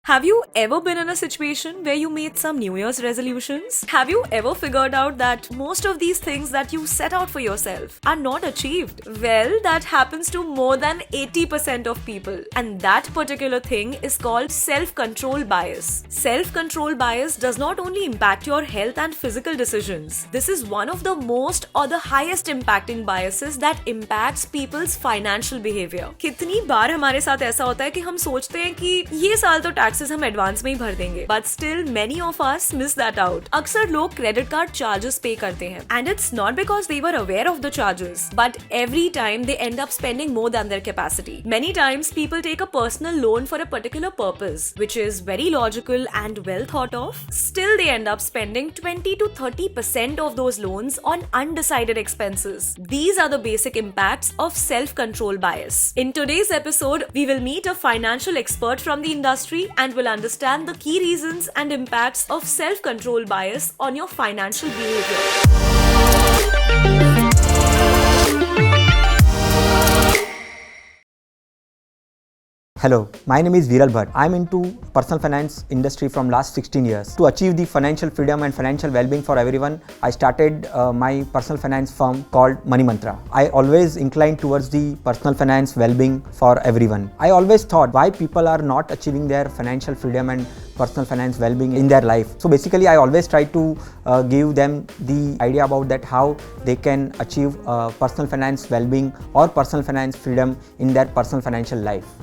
Have you ever been in a situation where you made some New Year's resolutions? Have you ever figured out that most of these things that you set out for yourself are not achieved? Well, that happens to more than 80% of people. And that particular thing is called self-control bias. Self-control bias does not only impact your health and physical decisions. This is one of the most or the highest impacting biases that impacts people's financial behavior. कितनी बार हमारे साथ ऐसा होता है कि हम सोचते हैं कि ये साल तो टैक्सेस हम एडवांस में ही भर देंगे, but still many of us miss that out. अक्सर लोग क्रेडिट कार्ड चार्जेस पे करते हैं and it's not because they were aware of the charges, but every time they end up spending more than their capacity. Many times people take a personal loan for a particular purpose which is very logical and well thought of. Still they end up spending 20 to 30% of those loans on undecided expenses. These are the basic impacts of self-control bias. In today's episode, we will meet a financial expert from the industry and will understand the key reasons and impacts of self-control bias on your financial behavior. Hello, my name is Viral Bhatt. I'm into personal finance industry from last 16 years. To achieve the financial freedom and financial well-being for everyone, I started my personal finance firm called Money Mantra. I always inclined towards the personal finance well-being for everyone. I always thought why people are not achieving their financial freedom and personal finance well-being in their life. So basically I always try to give them the idea about that how they can achieve personal finance well-being or personal finance freedom in their personal financial life.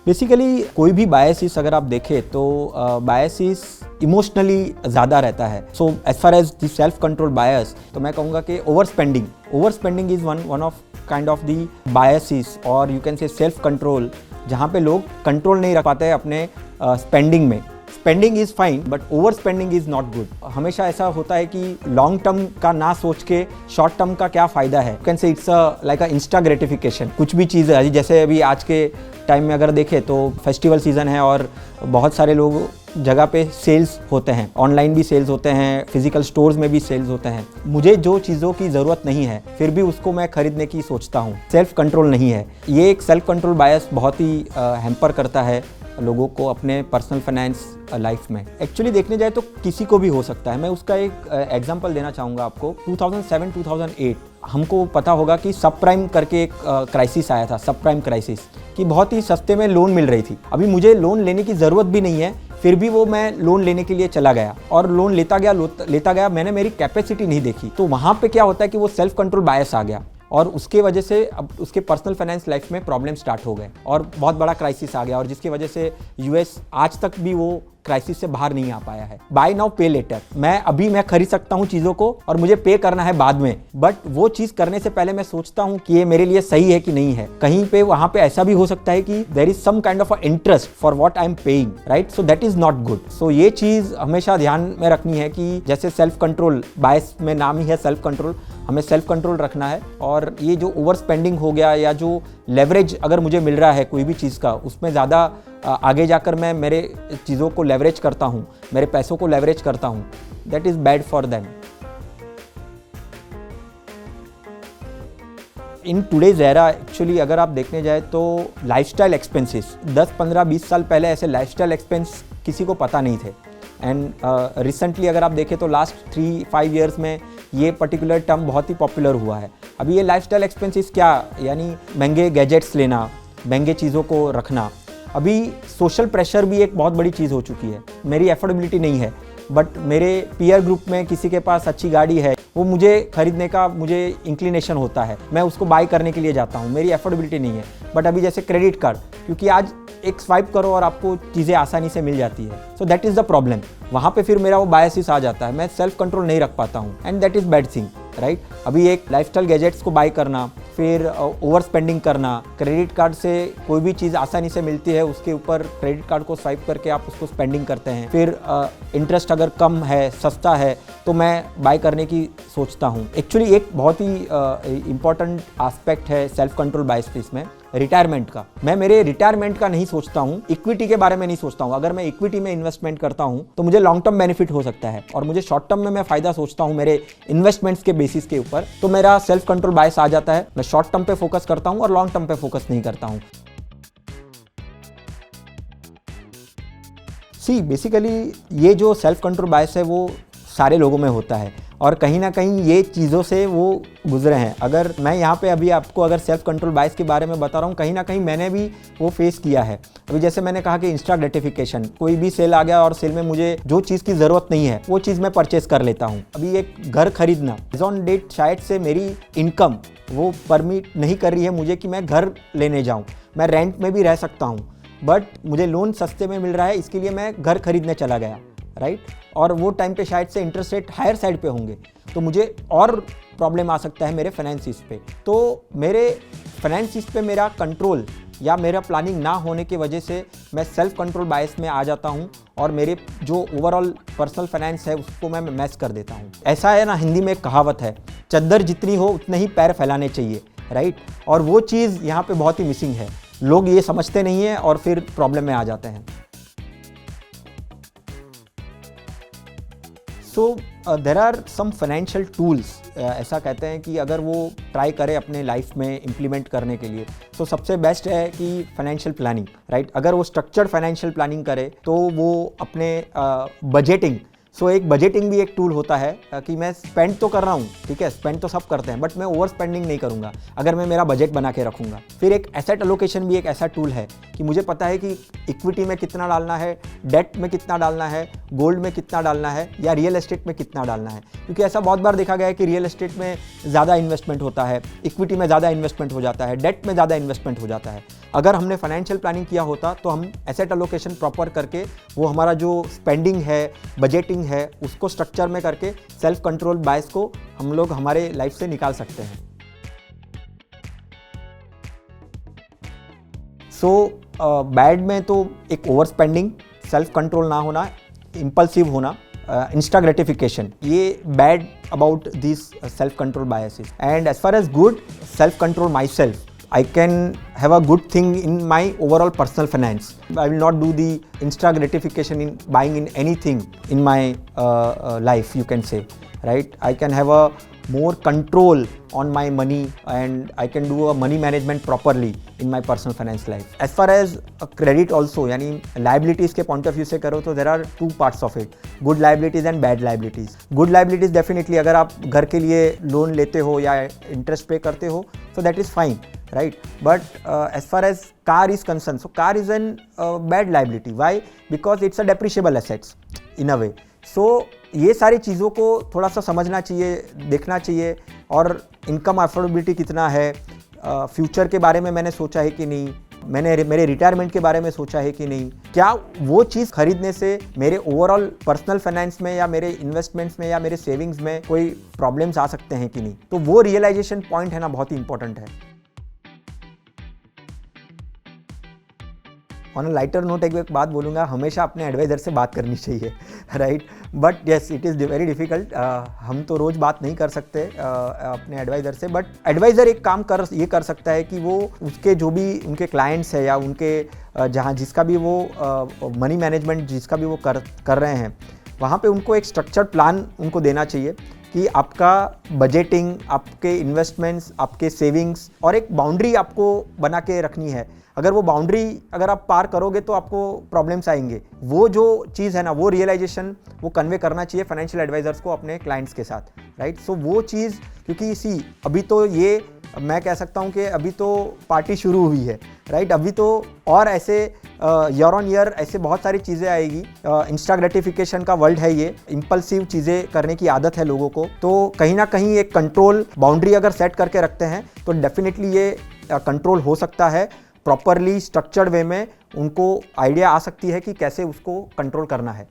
Basically कोई भी biases अगर आप देखें तो biases emotionally ज़्यादा रहता है. So as far as the self control bias, तो मैं कहूँगा कि over spending is one of kind of the biases और you can say self control, जहाँ पे लोग कंट्रोल नहीं रख पाते हैं अपने स्पेंडिंग में. Spending is fine but over spending is not good. हमेशा ऐसा होता है कि लॉन्ग टर्म का ना सोच के शॉर्ट टर्म का क्या फ़ायदा है. यू कैन से it's like a Insta gratification. कुछ भी चीज़ है, जैसे अभी आज के टाइम में अगर देखें तो फेस्टिवल सीज़न है और बहुत सारे लोग जगह पे सेल्स होते हैं, ऑनलाइन भी सेल्स होते हैं, फिजिकल स्टोर्स में भी सेल्स होते हैं. मुझे जो चीज़ों की ज़रूरत नहीं है फिर भी उसको मैं खरीदने की सोचता हूँ. सेल्फ कंट्रोल नहीं है. ये एक सेल्फ कंट्रोल बायस बहुत ही हैम्पर करता है लोगों को अपने पर्सनल फाइनेंस लाइफ में. एक्चुअली देखने जाए तो किसी को भी हो सकता है. मैं उसका एक एग्जांपल देना चाहूँगा आपको. 2007-2008 हमको पता होगा कि सब प्राइम करके एक क्राइसिस आया था, सब प्राइम क्राइसिस, कि बहुत ही सस्ते में लोन मिल रही थी. अभी मुझे लोन लेने की ज़रूरत भी नहीं है, फिर भी वो मैं लोन लेने के लिए चला गया और लोन लेता गया. मैंने मेरी कैपेसिटी नहीं देखी. तो वहाँ पे क्या होता है कि वो सेल्फ कंट्रोल बायस आ गया और उसके वजह से अब उसके पर्सनल फाइनेंस लाइफ में प्रॉब्लम स्टार्ट हो गए और बहुत बड़ा क्राइसिस आ गया और जिसकी वजह से यूएस आज तक भी वो क्राइसिस से बाहर नहीं आ पाया है. बाय नाउ पे लेटर. मैं खरीद सकता हूँ चीज़ों को और मुझे पे करना है बाद में, बट वो चीज़ करने से पहले मैं सोचता हूँ कि ये मेरे लिए सही है कि नहीं है. कहीं पे वहाँ पे ऐसा भी हो सकता है कि there is some kind of a interest for what I am paying, right. So that is not good. So ये चीज़ हमेशा ध्यान में रखनी है कि जैसे सेल्फ कंट्रोल बायस में नाम ही है सेल्फ कंट्रोल, हमें सेल्फ कंट्रोल रखना है. और ये जो ओवर स्पेंडिंग हो गया या जो लेवरेज अगर मुझे मिल रहा है कोई भी चीज़ का, उसमें ज़्यादा आगे जाकर मैं मेरे चीज़ों को लेवरेज करता हूँ, मेरे पैसों को लेवरेज करता हूँ, that is bad for them. In today's era actually अगर आप देखने जाए तो लाइफस्टाइल एक्सपेंसेस 10-15-20 साल पहले ऐसे लाइफस्टाइल एक्सपेंस किसी को पता नहीं थे. एंड रिसेंटली अगर आप देखें तो लास्ट 3-5 ईयर्स में ये पर्टिकुलर टर्म बहुत ही पॉपुलर हुआ है. अभी ये लाइफस्टाइल एक्सपेंसेस क्या, यानी महंगे गैजेट्स लेना, महंगे चीज़ों को रखना. अभी सोशल प्रेशर भी एक बहुत बड़ी चीज़ हो चुकी है. मेरी एफोर्डेबिलिटी नहीं है बट मेरे पीयर ग्रुप में किसी के पास अच्छी गाड़ी है, वो मुझे खरीदने का मुझे इंक्लिनेशन होता है, मैं उसको बाय करने के लिए जाता हूँ. मेरी एफोर्डेबिलिटी नहीं है. बट अभी जैसे क्रेडिट कार्ड, क्योंकि आज एक स्वाइप करो और आपको चीज़ें आसानी से मिल जाती है. So that is the problem. वहाँ पे फिर मेरा वो बायसिस आ जाता है. मैं सेल्फ कंट्रोल नहीं रख पाता हूँ and that is bad thing, right. अभी एक लाइफस्टाइल गैजेट्स को बाय करना, फिर ओवर स्पेंडिंग करना, क्रेडिट कार्ड से कोई भी चीज़ आसानी से मिलती है उसके ऊपर क्रेडिट कार्ड को स्वाइप करके आप उसको स्पेंडिंग करते हैं. फिर इंटरेस्ट अगर कम है, सस्ता है, तो मैं बाय करने की सोचता हूँ. एक्चुअली एक बहुत ही इम्पॉर्टेंट एस्पेक्ट है सेल्फ कंट्रोल बायसिस में, रिटायरमेंट का. मैं मेरे रिटायरमेंट का नहीं सोचता हूँ, इक्विटी के बारे में नहीं सोचता हूँ. अगर मैं इक्विटी में इन्वेस्टमेंट करता हूँ तो मुझे लॉन्ग टर्म बेनिफिट हो सकता है और मुझे शॉर्ट टर्म में मैं फ़ायदा सोचता हूँ मेरे इन्वेस्टमेंट्स के बेसिस के ऊपर, तो मेरा सेल्फ कंट्रोल बायस आ जाता है. मैं शॉर्ट टर्म पे फोकस करता हूँ और लॉन्ग टर्म पे फोकस नहीं करता हूँ. सी बेसिकली ये जो सेल्फ कंट्रोल बायस है वो सारे लोगों में होता है और कहीं ना कहीं ये चीज़ों से वो गुजरे हैं। अगर मैं यहाँ पे अभी आपको अगर सेल्फ कंट्रोल बायस के बारे में बता रहा हूँ, कहीं ना कहीं मैंने भी वो फेस किया है। अभी जैसे मैंने कहा कि इंस्टा ग्रेटिफिकेशन, कोई भी सेल आ गया और सेल में मुझे जो चीज़ की ज़रूरत नहीं है वो चीज़ मैं परचेस कर लेता हूँ। अभी एक घर खरीदना, एज ऑन डेट शायद से मेरी इनकम वो परमिट नहीं कर रही है मुझे कि मैं घर लेने जाऊँ। मैं रेंट में भी रह सकता हूँ बट मुझे लोन सस्ते में मिल रहा है, इसके लिए मैं घर खरीदने चला गया, राइट। और वो टाइम पे शायद से इंटरेस्ट रेट हायर साइड पे होंगे तो मुझे और प्रॉब्लम आ सकता है मेरे फाइनेंसिस पे। तो मेरे फाइनेंसिस पे मेरा कंट्रोल या मेरा प्लानिंग ना होने की वजह से मैं सेल्फ कंट्रोल बायस में आ जाता हूँ और मेरे जो ओवरऑल पर्सनल फाइनेंस है उसको मैं मैस कर देता हूँ। ऐसा है ना, हिंदी में एक कहावत है, चद्दर जितनी हो उतने ही पैर फैलाने चाहिए, राइट। और वो चीज़ यहाँ पे बहुत ही मिसिंग है, लोग ये समझते नहीं है और फिर प्रॉब्लम में आ जाते हैं। So there are some financial tools, ऐसा कहते हैं कि अगर वो ट्राई करें अपने लाइफ में इम्प्लीमेंट करने के लिए तो सबसे बेस्ट है कि फाइनेंशियल प्लानिंग, राइट। अगर वो स्ट्रक्चर्ड फाइनेंशियल प्लानिंग करे तो वो अपने बजटिंग, सो एक बजटिंग भी एक टूल होता है कि मैं स्पेंड तो कर रहा हूँ, ठीक है, स्पेंड तो सब करते हैं बट मैं ओवर स्पेंडिंग नहीं करूँगा अगर मैं मेरा बजट बना के रखूँगा। फिर एक एसेट एलोकेशन भी एक ऐसा टूल है कि मुझे पता है कि इक्विटी में कितना डालना है, डेट में कितना डालना है, गोल्ड में कितना डालना है या रियल एस्टेट में कितना डालना है। क्योंकि ऐसा बहुत बार देखा गया है कि रियल एस्टेट में ज़्यादा इन्वेस्टमेंट होता है, इक्विटी में ज़्यादा इन्वेस्टमेंट हो जाता है, डेट में ज़्यादा इन्वेस्टमेंट हो जाता है। अगर हमने फाइनेंशियल प्लानिंग किया होता तो हम एसेट एलोकेशन प्रॉपर करके वो हमारा जो स्पेंडिंग है, बजटिंग है, उसको स्ट्रक्चर में करके सेल्फ कंट्रोल बायस को हम लोग हमारे लाइफ से निकाल सकते हैं। सो बैड में तो एक ओवर स्पेंडिंग, सेल्फ कंट्रोल ना होना, इम्पल्सिव होना, इंस्टा ग्रेटिफिकेशन, ये bad about this self control biases. And as far as good, self control my self, I can have a good thing in my overall personal finance. I will not do the instra gratification in buying in anything in my life, you can say, right? I can have a more control on my money and I can do a money management properly in my personal finance life. As far as credit also, यानी liabilities के point of view से करो तो there are two parts of it, good liabilities and bad liabilities. Good liabilities definitely अगर आप घर के लिए लोन लेते हो या interest pay करते हो so that is fine, right? But as far as car is concerned, so car is an bad liability. Why? Because it's a depreciable assets in a way. So ये सारी चीज़ों को थोड़ा सा समझना चाहिए, देखना चाहिए। और इनकम अफोर्डेबिलिटी कितना है, फ्यूचर के बारे में मैंने सोचा है कि नहीं, मैंने मेरे रिटायरमेंट के बारे में सोचा है कि नहीं, क्या वो चीज़ खरीदने से मेरे ओवरऑल पर्सनल फाइनेंस में या मेरे इन्वेस्टमेंट्स में या मेरे सेविंग्स में कोई प्रॉब्लम्स आ सकते हैं कि नहीं। तो वो रियलाइजेशन पॉइंट है ना, बहुत ही इंपॉर्टेंट है। ऑन अ लाइटर नोट एक बात बोलूँगा, हमेशा अपने एडवाइज़र से बात करनी चाहिए, right. But yes, it is very difficult, हम तो रोज़ बात नहीं कर सकते अपने एडवाइज़र से। बट एडवाइज़र एक काम ये कर सकता है कि वो उसके जो भी उनके क्लाइंट्स है या उनके जहाँ जिसका भी वो मनी मैनेजमेंट जिसका भी वो कर रहे हैं, वहाँ पे उनको एक स्ट्रक्चर्ड प्लान उनको देना चाहिए कि आपका बजटिंग, आपके इन्वेस्टमेंट्स, आपके सेविंग्स और एक बाउंड्री आपको बना के रखनी है। अगर वो बाउंड्री अगर आप पार करोगे तो आपको प्रॉब्लम्स आएंगे। वो जो चीज़ है ना, वो रियलाइजेशन वो कन्वे करना चाहिए फाइनेंशियल एडवाइजर्स को अपने क्लाइंट्स के साथ, राइट। सो वो चीज़, क्योंकि अभी तो ये मैं कह सकता हूँ कि अभी तो पार्टी शुरू हुई है, राइट। अभी तो और ऐसे ईयर ऑन ईयर ऐसे बहुत सारी चीज़ें आएगी। इंस्टा ग्रेटिफिकेशन का वर्ल्ड है ये, इम्पल्सिव चीज़ें करने की आदत है लोगों को। तो कहीं ना कहीं एक कंट्रोल बाउंड्री अगर सेट करके रखते हैं तो डेफिनेटली ये कंट्रोल हो सकता है। प्रॉपरली स्ट्रक्चर्ड वे में उनको आइडिया आ सकती है कि कैसे उसको कंट्रोल करना है।